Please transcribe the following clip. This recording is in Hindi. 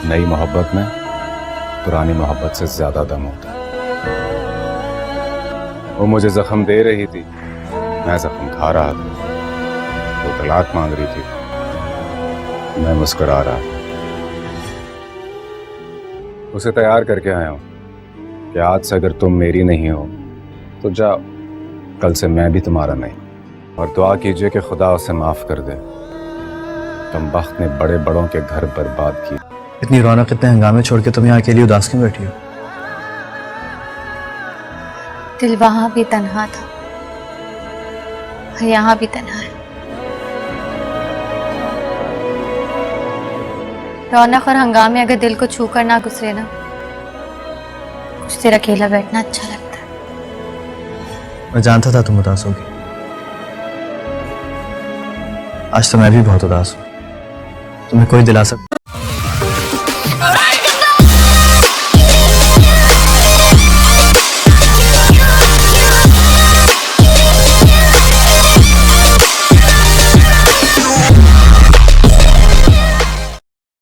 नई मोहब्बत में पुरानी मोहब्बत से ज्यादा दम होता है। वो मुझे जख्म दे रही थी, मैं जख्म खा रहा था। वो तलाक मांग रही थी, मैं मुस्कुरा रहा था। उसे तैयार करके आया हूं कि आज से अगर तुम मेरी नहीं हो तो जाओ, कल से मैं भी तुम्हारा नहीं। और दुआ कीजिए कि खुदा उसे माफ कर दे। तुम वक्त ने बड़े बड़ों के घर बर्बाद किए। इतनी रौनक, इतने हंगामे छोड़ के तुम यहाँ अकेली उदास क्यों बैठी हो? दिल वहां भी तन्हा था और यहाँ भी तन्हा है। रौनक और हंगामे अगर दिल को छू कर ना गुजरे ना, कुछ देर अकेला बैठना अच्छा लगता है। मैं जानता था तुम उदास होगी। आज तो मैं भी बहुत उदास हूँ। तुम्हें कोई दिलासा